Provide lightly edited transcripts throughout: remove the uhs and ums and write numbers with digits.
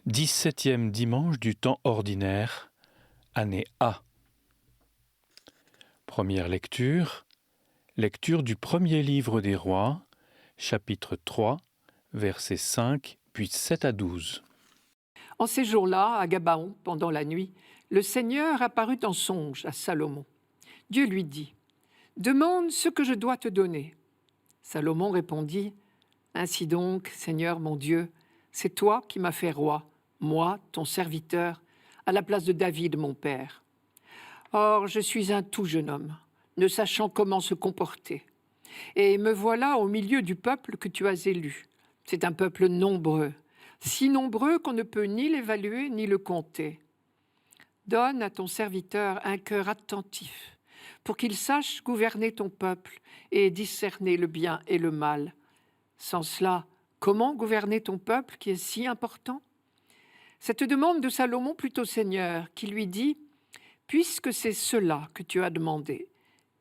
17e dimanche du temps ordinaire, année A. Première lecture, lecture du premier livre des rois, chapitre 3, versets 5, puis 7 à 12. En ces jours-là, à Gabaon, pendant la nuit, le Seigneur apparut en songe à Salomon. Dieu lui dit, « Demande ce que je dois te donner. » Salomon répondit, « Ainsi donc, Seigneur mon Dieu, c'est toi qui m'as fait roi, moi, ton serviteur, à la place de David, mon père. Or, je suis un tout jeune homme, ne sachant comment se comporter. Et me voilà au milieu du peuple que tu as élu. C'est un peuple nombreux, si nombreux qu'on ne peut ni l'évaluer ni le compter. Donne à ton serviteur un cœur attentif, pour qu'il sache gouverner ton peuple et discerner le bien et le mal. Sans cela, comment gouverner ton peuple qui est si important ? Cette demande de Salomon plut au Seigneur, qui lui dit, « Puisque c'est cela que tu as demandé,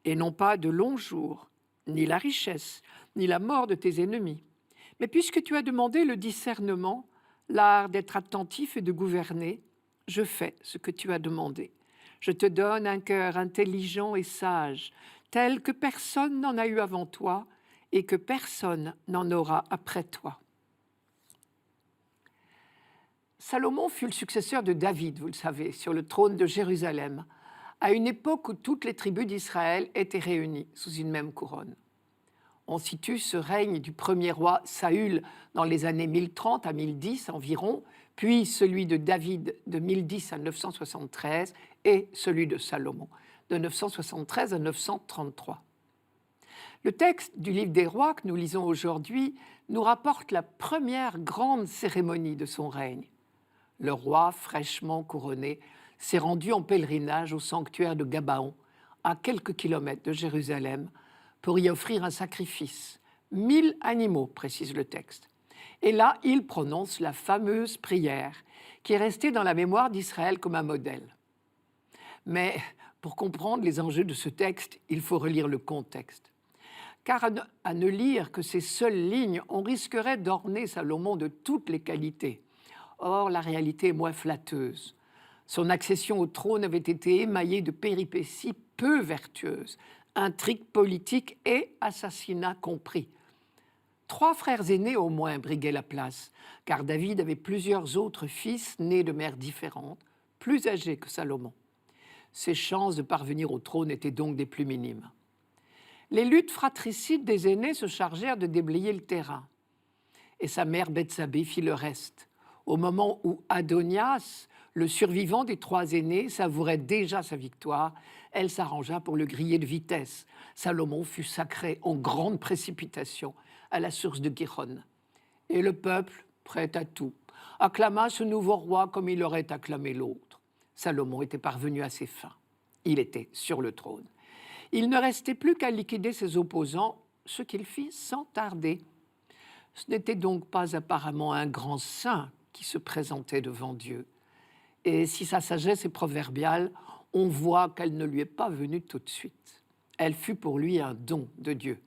et non pas de longs jours, ni la richesse, ni la mort de tes ennemis, mais puisque tu as demandé le discernement, l'art d'être attentif et de gouverner, je fais ce que tu as demandé. Je te donne un cœur intelligent et sage, tel que personne n'en a eu avant toi et que personne n'en aura après toi. » Salomon fut le successeur de David, vous le savez, sur le trône de Jérusalem, à une époque où toutes les tribus d'Israël étaient réunies sous une même couronne. On situe ce règne du premier roi Saül dans les années 1030 à 1010 environ, puis celui de David de 1010 à 973 et celui de Salomon de 973 à 933. Le texte du livre des rois que nous lisons aujourd'hui nous rapporte la première grande cérémonie de son règne. Le roi, fraîchement couronné, s'est rendu en pèlerinage au sanctuaire de Gabaon, à quelques kilomètres de Jérusalem, pour y offrir un sacrifice. 1000 animaux, précise le texte. Et là, il prononce la fameuse prière, qui est restée dans la mémoire d'Israël comme un modèle. Mais pour comprendre les enjeux de ce texte, il faut relire le contexte. Car à ne lire que ces seules lignes, on risquerait d'orner Salomon de toutes les qualités. Or, la réalité est moins flatteuse. Son accession au trône avait été émaillée de péripéties peu vertueuses, intrigues politiques et assassinats compris. 3 frères aînés au moins briguaient la place, car David avait plusieurs autres fils nés de mères différentes, plus âgés que Salomon. Ses chances de parvenir au trône étaient donc des plus minimes. Les luttes fratricides des aînés se chargèrent de déblayer le terrain. Et sa mère Bethsabée fit le reste. Au moment où Adonias, le survivant des 3 aînés, savourait déjà sa victoire, elle s'arrangea pour le griller de vitesse. Salomon fut sacré en grande précipitation à la source de Gihon. Et le peuple, prêt à tout, acclama ce nouveau roi comme il aurait acclamé l'autre. Salomon était parvenu à ses fins. Il était sur le trône. Il ne restait plus qu'à liquider ses opposants, ce qu'il fit sans tarder. Ce n'était donc pas apparemment un grand saint qui se présentait devant Dieu. Et si sa sagesse est proverbiale, on voit qu'elle ne lui est pas venue tout de suite. Elle fut pour lui un don de Dieu.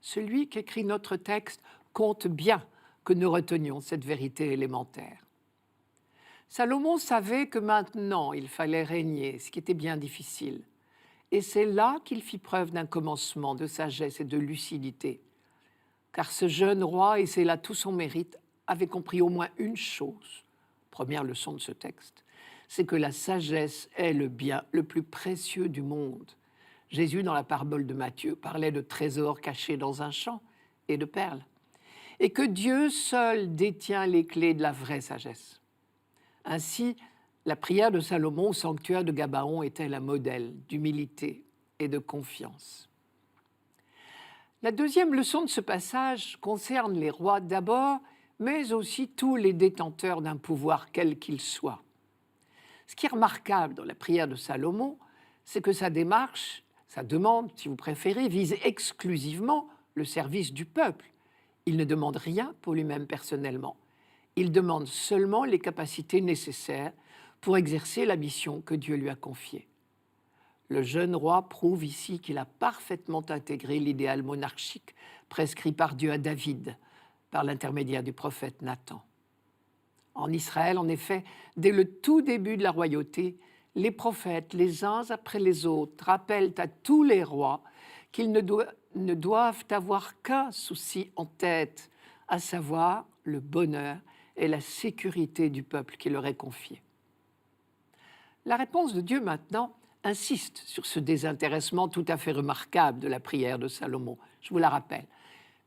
Celui qui écrit notre texte compte bien que nous retenions cette vérité élémentaire. Salomon savait que maintenant il fallait régner, ce qui était bien difficile. Et c'est là qu'il fit preuve d'un commencement de sagesse et de lucidité. Car ce jeune roi, et c'est là tout son mérite, avait compris au moins une chose. Première leçon de ce texte, c'est que la sagesse est le bien le plus précieux du monde. Jésus, dans la parabole de Matthieu, parlait de trésors cachés dans un champ et de perles. Et que Dieu seul détient les clés de la vraie sagesse. Ainsi, la prière de Salomon au sanctuaire de Gabaon était un modèle d'humilité et de confiance. La deuxième leçon de ce passage concerne les rois d'abord, mais aussi tous les détenteurs d'un pouvoir quel qu'il soit. Ce qui est remarquable dans la prière de Salomon, c'est que sa démarche, sa demande, si vous préférez, vise exclusivement le service du peuple. Il ne demande rien pour lui-même personnellement. Il demande seulement les capacités nécessaires pour exercer la mission que Dieu lui a confiée. Le jeune roi prouve ici qu'il a parfaitement intégré l'idéal monarchique prescrit par Dieu à David, par l'intermédiaire du prophète Nathan. En Israël, en effet, dès le tout début de la royauté, les prophètes, les uns après les autres, rappellent à tous les rois qu'ils ne doivent avoir qu'un souci en tête, à savoir le bonheur et la sécurité du peuple qui leur est confié. La réponse de Dieu maintenant insiste sur ce désintéressement tout à fait remarquable de la prière de Salomon. Je vous la rappelle.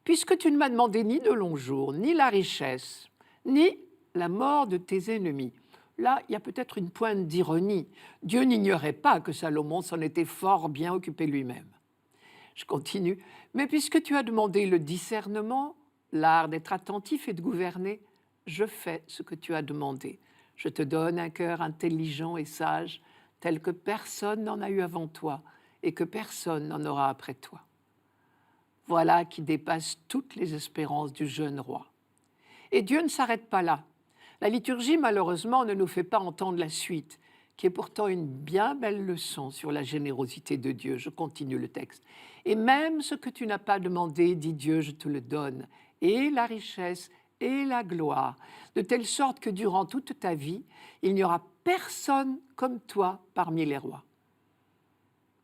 Puisque tu ne m'as demandé ni de longs jours, ni la richesse, ni la mort de tes ennemis. Là, il y a peut-être une pointe d'ironie. Dieu n'ignorait pas que Salomon s'en était fort bien occupé lui-même. Je continue. Mais puisque tu as demandé le discernement, l'art d'être attentif et de gouverner, je fais ce que tu as demandé. Je te donne un cœur intelligent et sage, tel que personne n'en a eu avant toi et que personne n'en aura après toi. Voilà qui dépasse toutes les espérances du jeune roi. Et Dieu ne s'arrête pas là. La liturgie, malheureusement, ne nous fait pas entendre la suite, qui est pourtant une bien belle leçon sur la générosité de Dieu. Je continue le texte. Et même ce que tu n'as pas demandé, dit Dieu, je te le donne, et la richesse et la gloire, de telle sorte que durant toute ta vie, il n'y aura personne comme toi parmi les rois.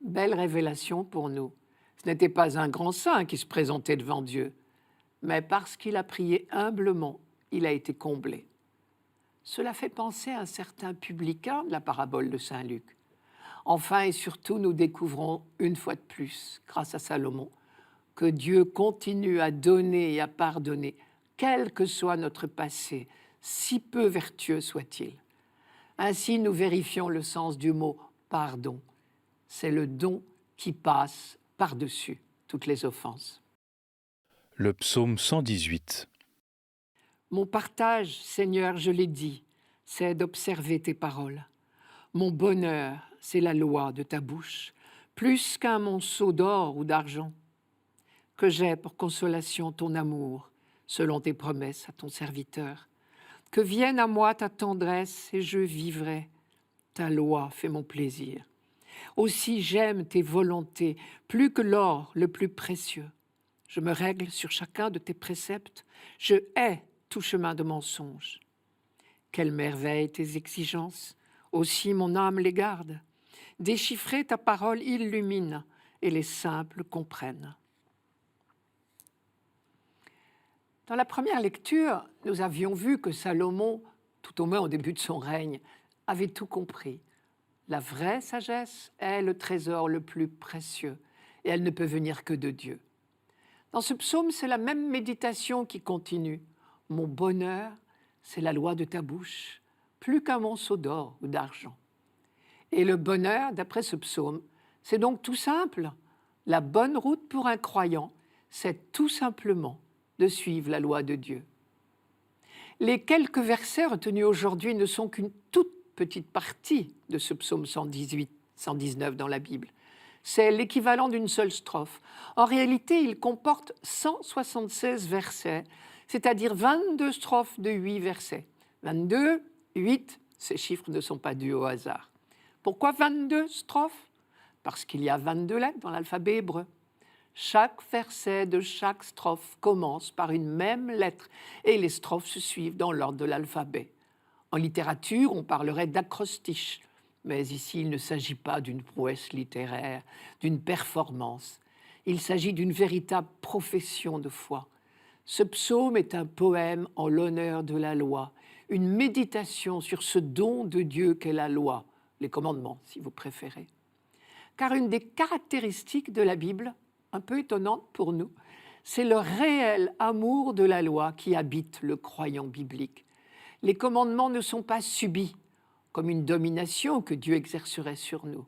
Belle révélation pour nous. Ce n'était pas un grand saint qui se présentait devant Dieu, mais parce qu'il a prié humblement, il a été comblé. Cela fait penser à un certain publicain de la parabole de Saint Luc. Enfin et surtout, nous découvrons une fois de plus, grâce à Salomon, que Dieu continue à donner et à pardonner, quel que soit notre passé, si peu vertueux soit-il. Ainsi, nous vérifions le sens du mot « pardon ». C'est le don qui passe par-dessus toutes les offenses. Le psaume 118. Mon partage, Seigneur, je l'ai dit, c'est d'observer tes paroles. Mon bonheur, c'est la loi de ta bouche, plus qu'un monceau d'or ou d'argent. Que j'ai pour consolation ton amour, selon tes promesses à ton serviteur. Que vienne à moi ta tendresse et je vivrai. Ta loi fait mon plaisir. Aussi j'aime tes volontés, plus que l'or le plus précieux. Je me règle sur chacun de tes préceptes. Je hais tout chemin de mensonge. Quelle merveille tes exigences, aussi mon âme les garde. Déchiffrer ta parole illumine et les simples comprennent. Dans la première lecture, nous avions vu que Salomon, tout au moins au début de son règne, avait tout compris. La vraie sagesse est le trésor le plus précieux et elle ne peut venir que de Dieu. Dans ce psaume, c'est la même méditation qui continue. Mon bonheur, c'est la loi de ta bouche, plus qu'un monceau d'or ou d'argent. Et le bonheur, d'après ce psaume, c'est donc tout simple. La bonne route pour un croyant, c'est tout simplement de suivre la loi de Dieu. Les quelques versets retenus aujourd'hui ne sont qu'une toute petite partie de ce psaume 118, 119 dans la Bible. C'est l'équivalent d'une seule strophe. En réalité, il comporte 176 versets, c'est-à-dire 22 strophes de 8 versets. 22, 8, ces chiffres ne sont pas dus au hasard. Pourquoi 22 strophes? Parce qu'il y a 22 lettres dans l'alphabet hébreu. Chaque verset de chaque strophe commence par une même lettre et les strophes se suivent dans l'ordre de l'alphabet. En littérature, on parlerait d'acrostiche, mais ici, il ne s'agit pas d'une prouesse littéraire, d'une performance. Il s'agit d'une véritable profession de foi. Ce psaume est un poème en l'honneur de la loi, une méditation sur ce don de Dieu qu'est la loi, les commandements, si vous préférez. Car une des caractéristiques de la Bible, un peu étonnante pour nous, c'est le réel amour de la loi qui habite le croyant biblique. Les commandements ne sont pas subis, comme une domination que Dieu exercerait sur nous,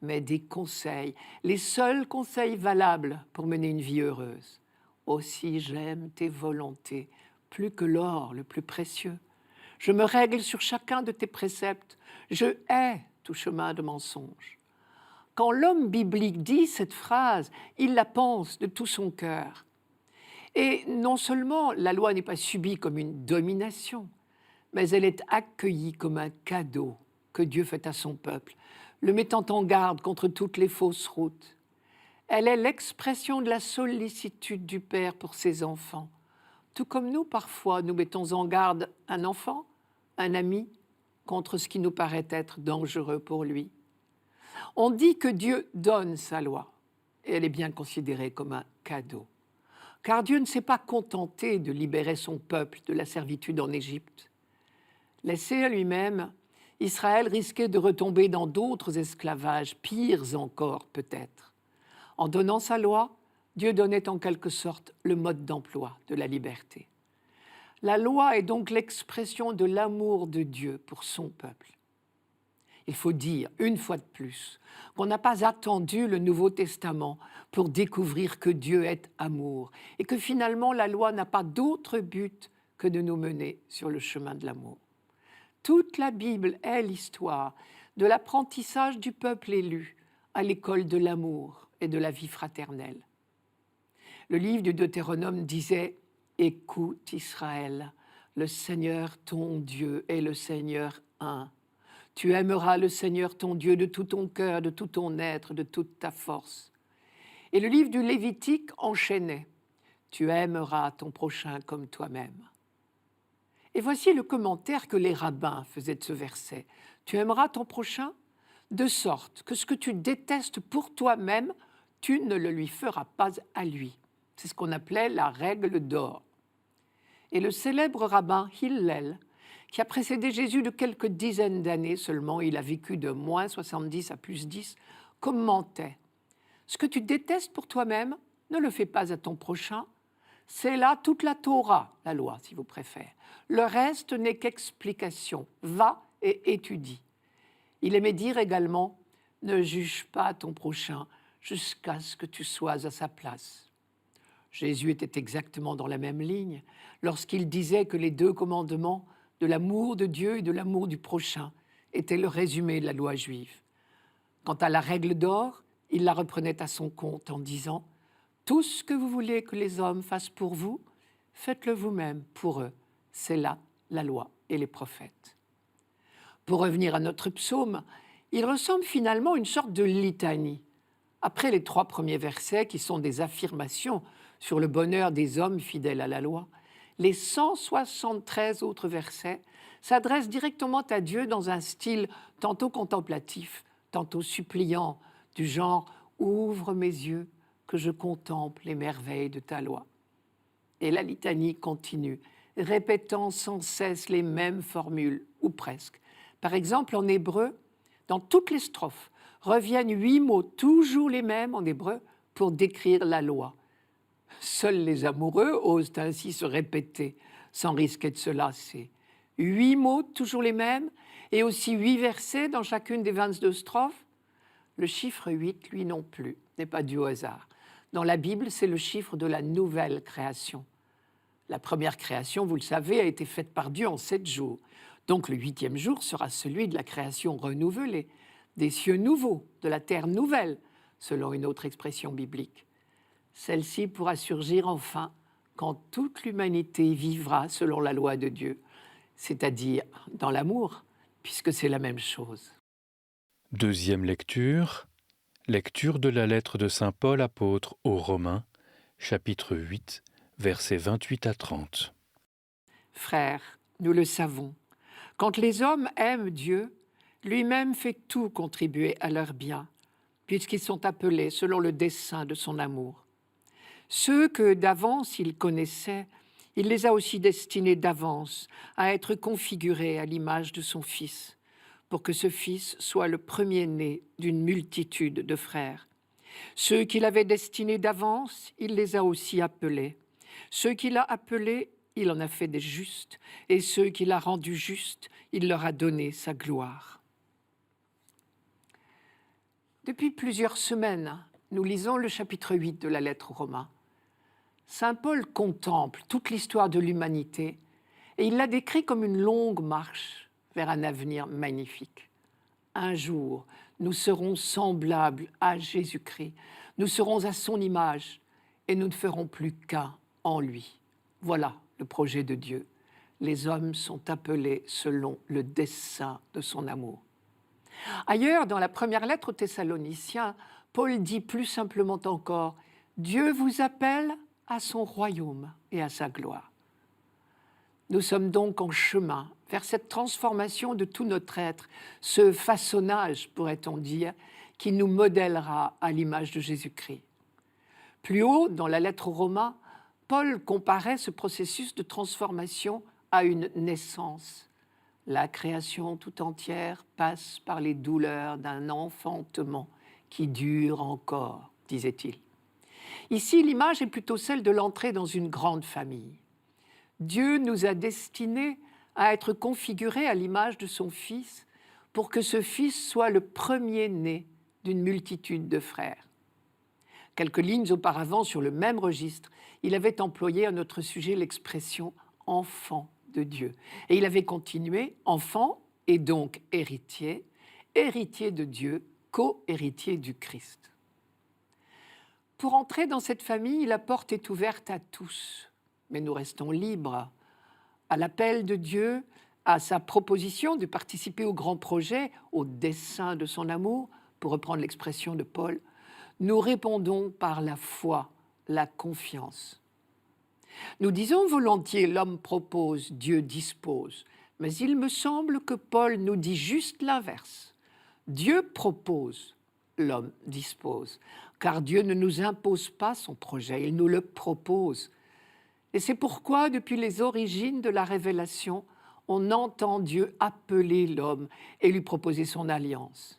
mais des conseils, les seuls conseils valables pour mener une vie heureuse. Aussi j'aime tes volontés, plus que l'or le plus précieux. Je me règle sur chacun de tes préceptes, je hais tout chemin de mensonge. Quand l'homme biblique dit cette phrase, il la pense de tout son cœur. Et non seulement la loi n'est pas subie comme une domination, mais elle est accueillie comme un cadeau que Dieu fait à son peuple, le mettant en garde contre toutes les fausses routes. Elle est l'expression de la sollicitude du Père pour ses enfants. Tout comme nous, parfois, nous mettons en garde un enfant, un ami contre ce qui nous paraît être dangereux pour lui. On dit que Dieu donne sa loi, et elle est bien considérée comme un cadeau. Car Dieu ne s'est pas contenté de libérer son peuple de la servitude en Égypte. Laissé à lui-même, Israël risquait de retomber dans d'autres esclavages, pires encore peut-être. En donnant sa loi, Dieu donnait en quelque sorte le mode d'emploi de la liberté. La loi est donc l'expression de l'amour de Dieu pour son peuple. Il faut dire, une fois de plus, qu'on n'a pas attendu le Nouveau Testament pour découvrir que Dieu est amour et que finalement la loi n'a pas d'autre but que de nous mener sur le chemin de l'amour. Toute la Bible est l'histoire de l'apprentissage du peuple élu à l'école de l'amour et de la vie fraternelle. Le livre du Deutéronome disait « Écoute Israël, le Seigneur ton Dieu est le Seigneur un. Tu aimeras le Seigneur ton Dieu de tout ton cœur, de tout ton être, de toute ta force. » Et le livre du Lévitique enchaînait « Tu aimeras ton prochain comme toi-même. » Et voici le commentaire que les rabbins faisaient de ce verset. « Tu aimeras ton prochain de sorte que ce que tu détestes pour toi-même, tu ne le lui feras pas à lui. » C'est ce qu'on appelait la règle d'or. Et le célèbre rabbin Hillel, qui a précédé Jésus de quelques dizaines d'années seulement, il a vécu de moins 70 à plus 10, commentait « Ce que tu détestes pour toi-même, ne le fais pas à ton prochain. C'est là toute la Torah, la loi, si vous préférez. Le reste n'est qu'explication. Va et étudie. » Il aimait dire également « Ne juge pas ton prochain jusqu'à ce que tu sois à sa place. » Jésus était exactement dans la même ligne lorsqu'il disait que les deux commandements de l'amour de Dieu et de l'amour du prochain étaient le résumé de la loi juive. Quant à la règle d'or, il la reprenait à son compte en disant « Tout ce que vous voulez que les hommes fassent pour vous, faites-le vous-même pour eux. C'est là la loi et les prophètes. » Pour revenir à notre psaume, il ressemble finalement à une sorte de litanie. Après les 3 premiers versets qui sont des affirmations sur le bonheur des hommes fidèles à la loi, les 173 autres versets s'adressent directement à Dieu dans un style tantôt contemplatif, tantôt suppliant, du genre « Ouvre mes yeux, que je contemple les merveilles de ta loi. » Et la litanie continue, répétant sans cesse les mêmes formules, ou presque. Par exemple, en hébreu, dans toutes les strophes, reviennent 8 mots, toujours les mêmes en hébreu, pour décrire la loi. Seuls les amoureux osent ainsi se répéter, sans risquer de se lasser. 8 mots, toujours les mêmes, et aussi 8 versets dans chacune des 22 strophes. Le chiffre 8, lui non plus, n'est pas dû au hasard. Dans la Bible, c'est le chiffre de la nouvelle création. La première création, vous le savez, a été faite par Dieu en 7 jours. Donc le 8e jour sera celui de la création renouvelée, des cieux nouveaux, de la terre nouvelle, selon une autre expression biblique. Celle-ci pourra surgir enfin quand toute l'humanité vivra selon la loi de Dieu, c'est-à-dire dans l'amour, puisque c'est la même chose. Deuxième lecture, lecture de la lettre de saint Paul apôtre aux Romains, chapitre 8, versets 28 à 30. Frères, nous le savons, quand les hommes aiment Dieu, lui-même fait tout contribuer à leur bien, puisqu'ils sont appelés selon le dessein de son amour. Ceux que d'avance il connaissait, il les a aussi destinés d'avance à être configurés à l'image de son Fils, pour que ce Fils soit le premier-né d'une multitude de frères. Ceux qu'il avait destinés d'avance, il les a aussi appelés. Ceux qu'il a appelés, il en a fait des justes, et ceux qu'il a rendus justes, il leur a donné sa gloire. Depuis plusieurs semaines, nous lisons le chapitre 8 de la lettre aux Romains. Saint Paul contemple toute l'histoire de l'humanité et il la décrit comme une longue marche vers un avenir magnifique. Un jour, nous serons semblables à Jésus-Christ, nous serons à son image et nous ne ferons plus qu'un en lui. Voilà le projet de Dieu. Les hommes sont appelés selon le dessein de son amour. Ailleurs, dans la première lettre aux Thessaloniciens, Paul dit plus simplement encore « Dieu vous appelle à son royaume et à sa gloire. » Nous sommes donc en chemin vers cette transformation de tout notre être, ce façonnage, pourrait-on dire, qui nous modèlera à l'image de Jésus-Christ. Plus haut, dans la lettre aux Romains, Paul comparait ce processus de transformation à une naissance. La création tout entière passe par les douleurs d'un enfantement qui dure encore, disait-il. Ici, l'image est plutôt celle de l'entrée dans une grande famille. Dieu nous a destinés à être configurés à l'image de son Fils pour que ce Fils soit le premier-né d'une multitude de frères. Quelques lignes auparavant, sur le même registre, il avait employé à notre sujet l'expression « enfant de Dieu ». Et il avait continué « enfant et donc héritier, héritier de Dieu, co-héritier du Christ ». Pour entrer dans cette famille, la porte est ouverte à tous, mais nous restons libres. À l'appel de Dieu, à sa proposition de participer au grand projet, au dessein de son amour, pour reprendre l'expression de Paul, nous répondons par la foi, la confiance. Nous disons volontiers l'homme propose, Dieu dispose, mais il me semble que Paul nous dit juste l'inverse. Dieu propose, l'homme dispose, car Dieu ne nous impose pas son projet, il nous le propose. Et c'est pourquoi, depuis les origines de la révélation, on entend Dieu appeler l'homme et lui proposer son alliance.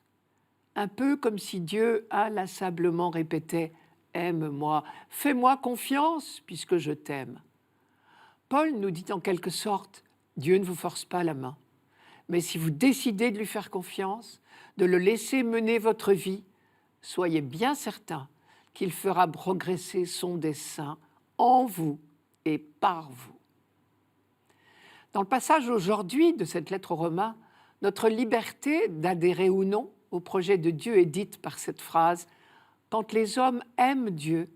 Un peu comme si Dieu inlassablement répétait « Aime-moi, fais-moi confiance puisque je t'aime ». Paul nous dit en quelque sorte « Dieu ne vous force pas la main, mais si vous décidez de lui faire confiance, de le laisser mener votre vie, soyez bien certain qu'il fera progresser son dessein en vous et par vous. » Dans le passage aujourd'hui de cette lettre aux Romains, notre liberté d'adhérer ou non au projet de Dieu est dite par cette phrase « Quand les hommes aiment Dieu,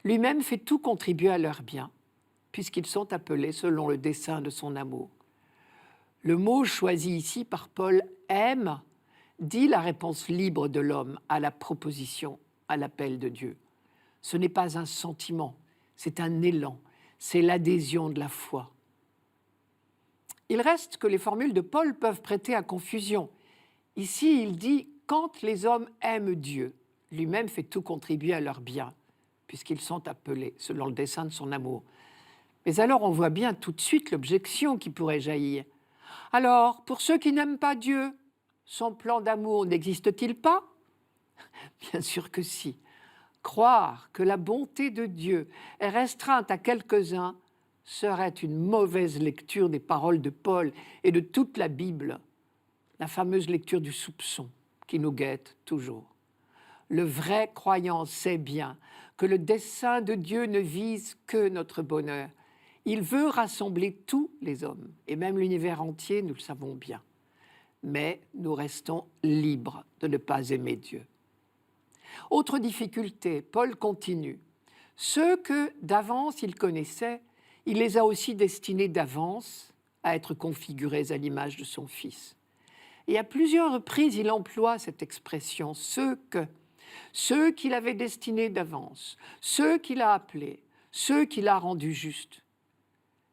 lui-même fait tout contribuer à leur bien, puisqu'ils sont appelés selon le dessein de son amour. » Le mot choisi ici par Paul « aime » dit la réponse libre de l'homme à la proposition, à l'appel de Dieu. Ce n'est pas un sentiment, c'est un élan, c'est l'adhésion de la foi. Il reste que les formules de Paul peuvent prêter à confusion. Ici, il dit « quand les hommes aiment Dieu, lui-même fait tout contribuer à leur bien, puisqu'ils sont appelés selon le dessein de son amour. » Mais alors on voit bien tout de suite l'objection qui pourrait jaillir. Alors, pour ceux qui n'aiment pas Dieu, son plan d'amour n'existe-t-il pas? Bien sûr que si. Croire que la bonté de Dieu est restreinte à quelques-uns serait une mauvaise lecture des paroles de Paul et de toute la Bible, la fameuse lecture du soupçon qui nous guette toujours. Le vrai croyant sait bien que le dessein de Dieu ne vise que notre bonheur. Il veut rassembler tous les hommes, et même l'univers entier, nous le savons bien. Mais nous restons libres de ne pas aimer Dieu. Autre difficulté, Paul continue. Ceux que d'avance il connaissait, il les a aussi destinés d'avance à être configurés à l'image de son Fils. Et à plusieurs reprises, il emploie cette expression, ceux qu'il avait destinés d'avance, ceux qu'il a appelés, ceux qu'il a rendus justes.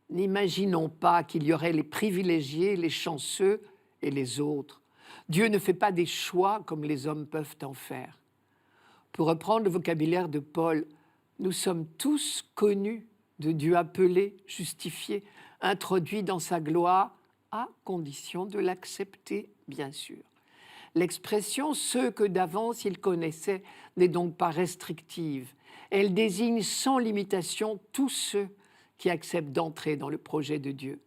N'imaginons pas qu'il y aurait les privilégiés, les chanceux et les autres. Dieu ne fait pas des choix comme les hommes peuvent en faire. Pour reprendre le vocabulaire de Paul, nous sommes tous connus de Dieu, appelés, justifiés, introduits dans sa gloire, à condition de l'accepter, bien sûr. L'expression « ceux que d'avance il connaissait » n'est donc pas restrictive. Elle désigne sans limitation tous ceux qui acceptent d'entrer dans le projet de Dieu.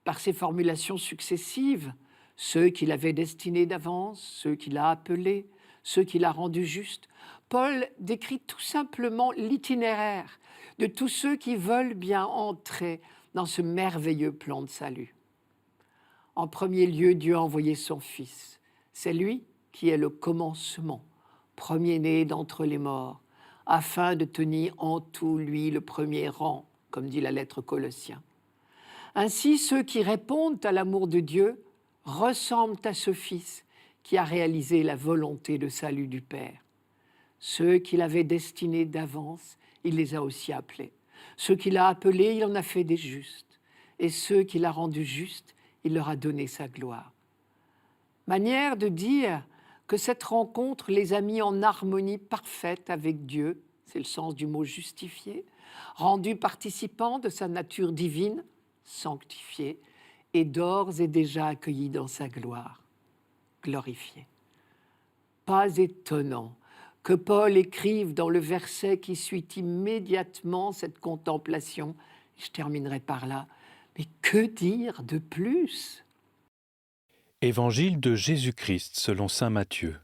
Par ces formulations successives, ceux qu'il avait destinés d'avance, ceux qu'il a appelés, ceux qu'il a rendus justes, Paul décrit tout simplement l'itinéraire de tous ceux qui veulent bien entrer dans ce merveilleux plan de salut. En premier lieu, Dieu a envoyé son Fils. C'est lui qui est le commencement, premier-né d'entre les morts, afin de tenir en tout, lui, le premier rang, comme dit la lettre aux Colossiens. Ainsi, ceux qui répondent à l'amour de Dieu ressemblent à ce Fils qui a réalisé la volonté de salut du Père. Ceux qu'il avait destinés d'avance, il les a aussi appelés. Ceux qu'il a appelés, il en a fait des justes. Et ceux qu'il a rendus justes, il leur a donné sa gloire. Manière de dire que cette rencontre les a mis en harmonie parfaite avec Dieu, c'est le sens du mot justifié, rendus participants de sa nature divine, sanctifiés, et d'ores et déjà accueillis dans sa gloire, glorifiés. Pas étonnant que Paul écrive dans le verset qui suit immédiatement cette contemplation, je terminerai par là, mais que dire de plus ? Évangile de Jésus-Christ selon saint Matthieu,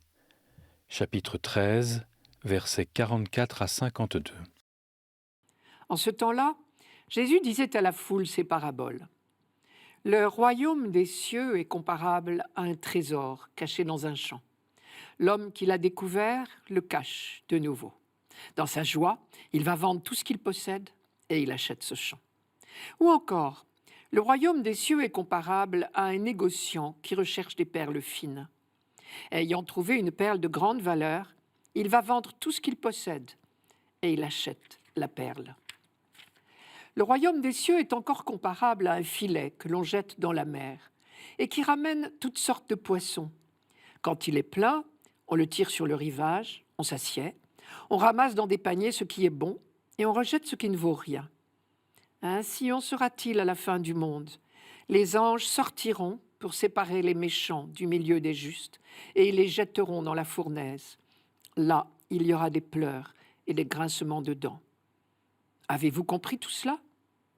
chapitre 13, versets 44 à 52. En ce temps-là, Jésus disait à la foule ces paraboles. Le royaume des cieux est comparable à un trésor caché dans un champ. L'homme qui l'a découvert le cache de nouveau. Dans sa joie, il va vendre tout ce qu'il possède et il achète ce champ. Ou encore, le royaume des cieux est comparable à un négociant qui recherche des perles fines. Ayant trouvé une perle de grande valeur, il va vendre tout ce qu'il possède et il achète la perle. Le royaume des cieux est encore comparable à un filet que l'on jette dans la mer et qui ramène toutes sortes de poissons. Quand il est plein, on le tire sur le rivage, on s'assied, on ramasse dans des paniers ce qui est bon et on rejette ce qui ne vaut rien. Ainsi en sera-t-il à la fin du monde. Les anges sortiront pour séparer les méchants du milieu des justes et ils les jetteront dans la fournaise. Là, il y aura des pleurs et des grincements de dents. Avez-vous compris tout cela ?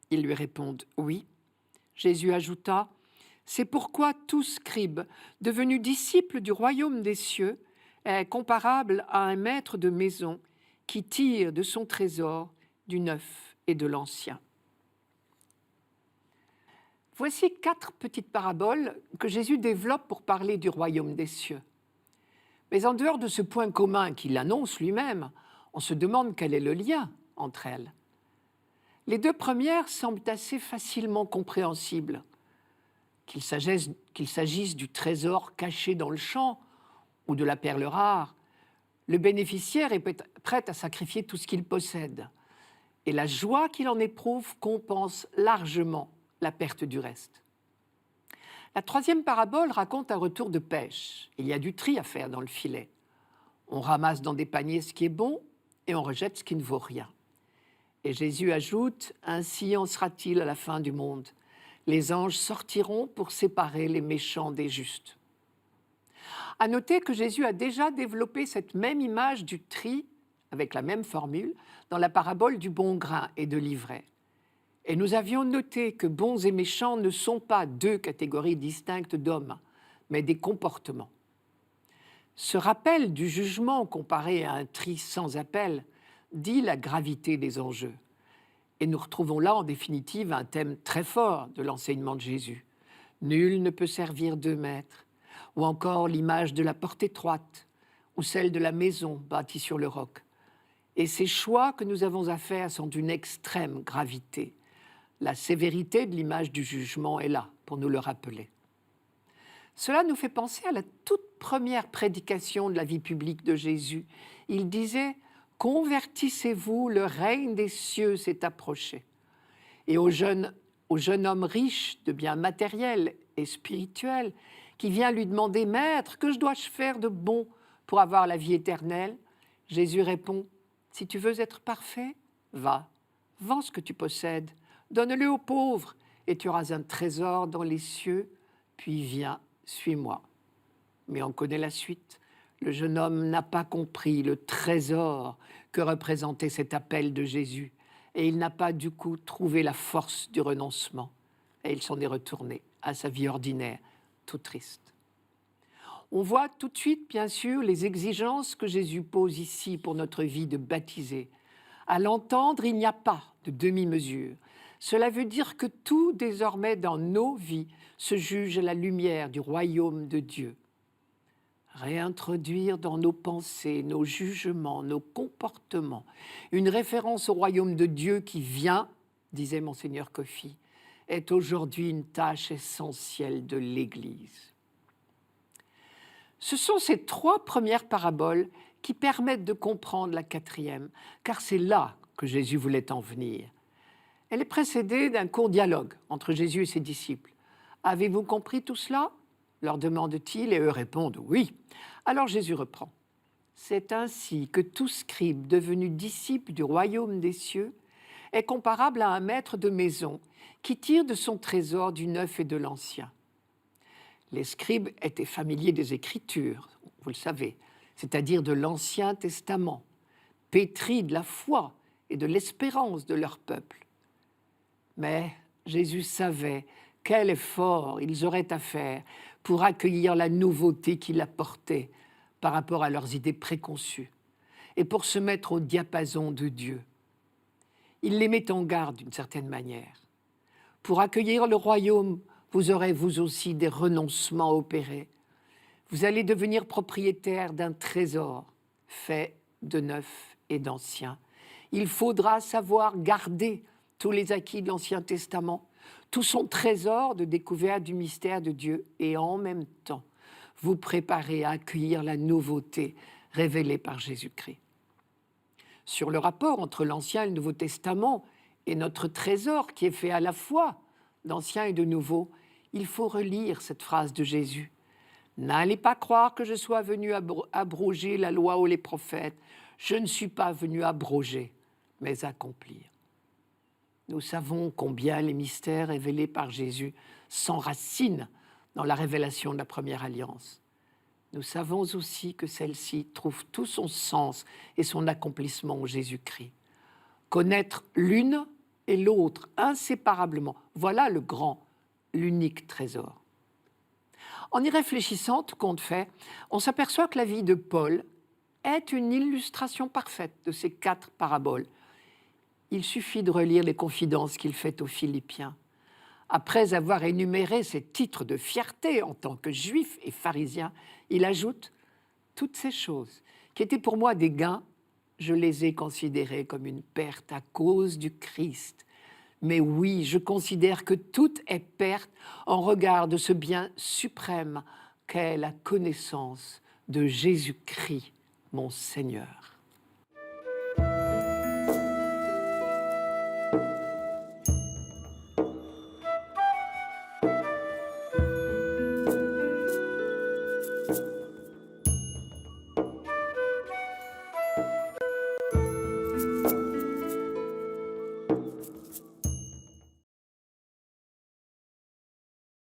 Ils lui répondent « Oui ». Jésus ajouta « C'est pourquoi tout scribe, devenu disciple du royaume des cieux, est comparable à un maître de maison qui tire de son trésor du neuf et de l'ancien. » Voici 4 petites paraboles que Jésus développe pour parler du royaume des cieux. Mais en dehors de ce point commun qu'il annonce lui-même, on se demande quel est le lien entre elles. Les 2 premières semblent assez facilement compréhensibles. Qu'il s'agisse du trésor caché dans le champ ou de la perle rare, le bénéficiaire est prêt à sacrifier tout ce qu'il possède. Et la joie qu'il en éprouve compense largement la perte du reste. La 3e parabole raconte un retour de pêche. Il y a du tri à faire dans le filet. On ramasse dans des paniers ce qui est bon et on rejette ce qui ne vaut rien. Et Jésus ajoute « Ainsi en sera-t-il à la fin du monde. Les anges sortiront pour séparer les méchants des justes. » À noter que Jésus a déjà développé cette même image du tri, avec la même formule, dans la parabole du bon grain et de l'ivraie. Et nous avions noté que bons et méchants ne sont pas 2 catégories distinctes d'hommes, mais des comportements. Ce rappel du jugement comparé à un tri sans appel dit la gravité des enjeux. Et nous retrouvons là, en définitive, un thème très fort de l'enseignement de Jésus. Nul ne peut servir 2 maîtres. Ou encore l'image de la porte étroite, ou celle de la maison bâtie sur le roc. Et ces choix que nous avons à faire sont d'une extrême gravité. La sévérité de l'image du jugement est là, pour nous le rappeler. Cela nous fait penser à la toute première prédication de la vie publique de Jésus. Il disait « Convertissez-vous, le règne des cieux s'est approché ». Et au jeune homme riche de biens matériels et spirituels, qui vient lui demander « Maître, que dois-je faire de bon pour avoir la vie éternelle ?» Jésus répond « Si tu veux être parfait, va, vends ce que tu possèdes, donne-le aux pauvres, et tu auras un trésor dans les cieux, puis viens, suis-moi. » Mais on connaît la suite. Le jeune homme n'a pas compris le trésor que représentait cet appel de Jésus, et il n'a pas du coup trouvé la force du renoncement. Et il s'en est retourné à sa vie ordinaire, tout triste. On voit tout de suite, bien sûr, les exigences que Jésus pose ici pour notre vie de baptisé. À l'entendre, il n'y a pas de demi-mesure. Cela veut dire que tout, désormais, dans nos vies, se juge à la lumière du royaume de Dieu. Réintroduire dans nos pensées, nos jugements, nos comportements, une référence au royaume de Dieu qui vient, disait Monseigneur Coffey, est aujourd'hui une tâche essentielle de l'Église. Ce sont ces 3 premières paraboles qui permettent de comprendre la 4e, car c'est là que Jésus voulait en venir. Elle est précédée d'un court dialogue entre Jésus et ses disciples, Avez-vous compris tout cela ? Leur demande-t-il, et eux répondent oui. Alors Jésus reprend. C'est ainsi que tout scribe devenu disciple du royaume des cieux est comparable à un maître de maison qui tire de son trésor du neuf et de l'ancien. Les scribes étaient familiers des Écritures, vous le savez, c'est-à-dire de l'Ancien Testament, pétris de la foi et de l'espérance de leur peuple. Mais Jésus savait quel effort ils auraient à faire pour accueillir la nouveauté qu'il apportait par rapport à leurs idées préconçues et pour se mettre au diapason de Dieu. Il les met en garde d'une certaine manière. Pour accueillir le royaume, vous aurez vous aussi des renoncements opérés. Vous allez devenir propriétaire d'un trésor fait de neuf et d'ancien. Il faudra savoir garder tous les acquis de l'Ancien Testament, tout son trésor de découverte du mystère de Dieu et en même temps vous préparer à accueillir la nouveauté révélée par Jésus-Christ. Sur le rapport entre l'Ancien et le Nouveau Testament et notre trésor qui est fait à la fois d'Ancien et de Nouveau, il faut relire cette phrase de Jésus. « N'allez pas croire que je sois venu abroger la loi ou les prophètes. Je ne suis pas venu abroger, mais accomplir. » Nous savons combien les mystères révélés par Jésus s'enracinent dans la révélation de la première alliance. Nous savons aussi que celle-ci trouve tout son sens et son accomplissement en Jésus-Christ. Connaître l'une et l'autre inséparablement, voilà le grand, l'unique trésor. En y réfléchissant, tout compte fait, on s'aperçoit que la vie de Paul est une illustration parfaite de ces 4 paraboles. Il suffit de relire les confidences qu'il fait aux Philippiens. Après avoir énuméré ses titres de fierté en tant que juif et pharisien, il ajoute « Toutes ces choses qui étaient pour moi des gains, je les ai considérées comme une perte à cause du Christ. Mais oui, je considère que tout est perte en regard de ce bien suprême qu'est la connaissance de Jésus-Christ, mon Seigneur. »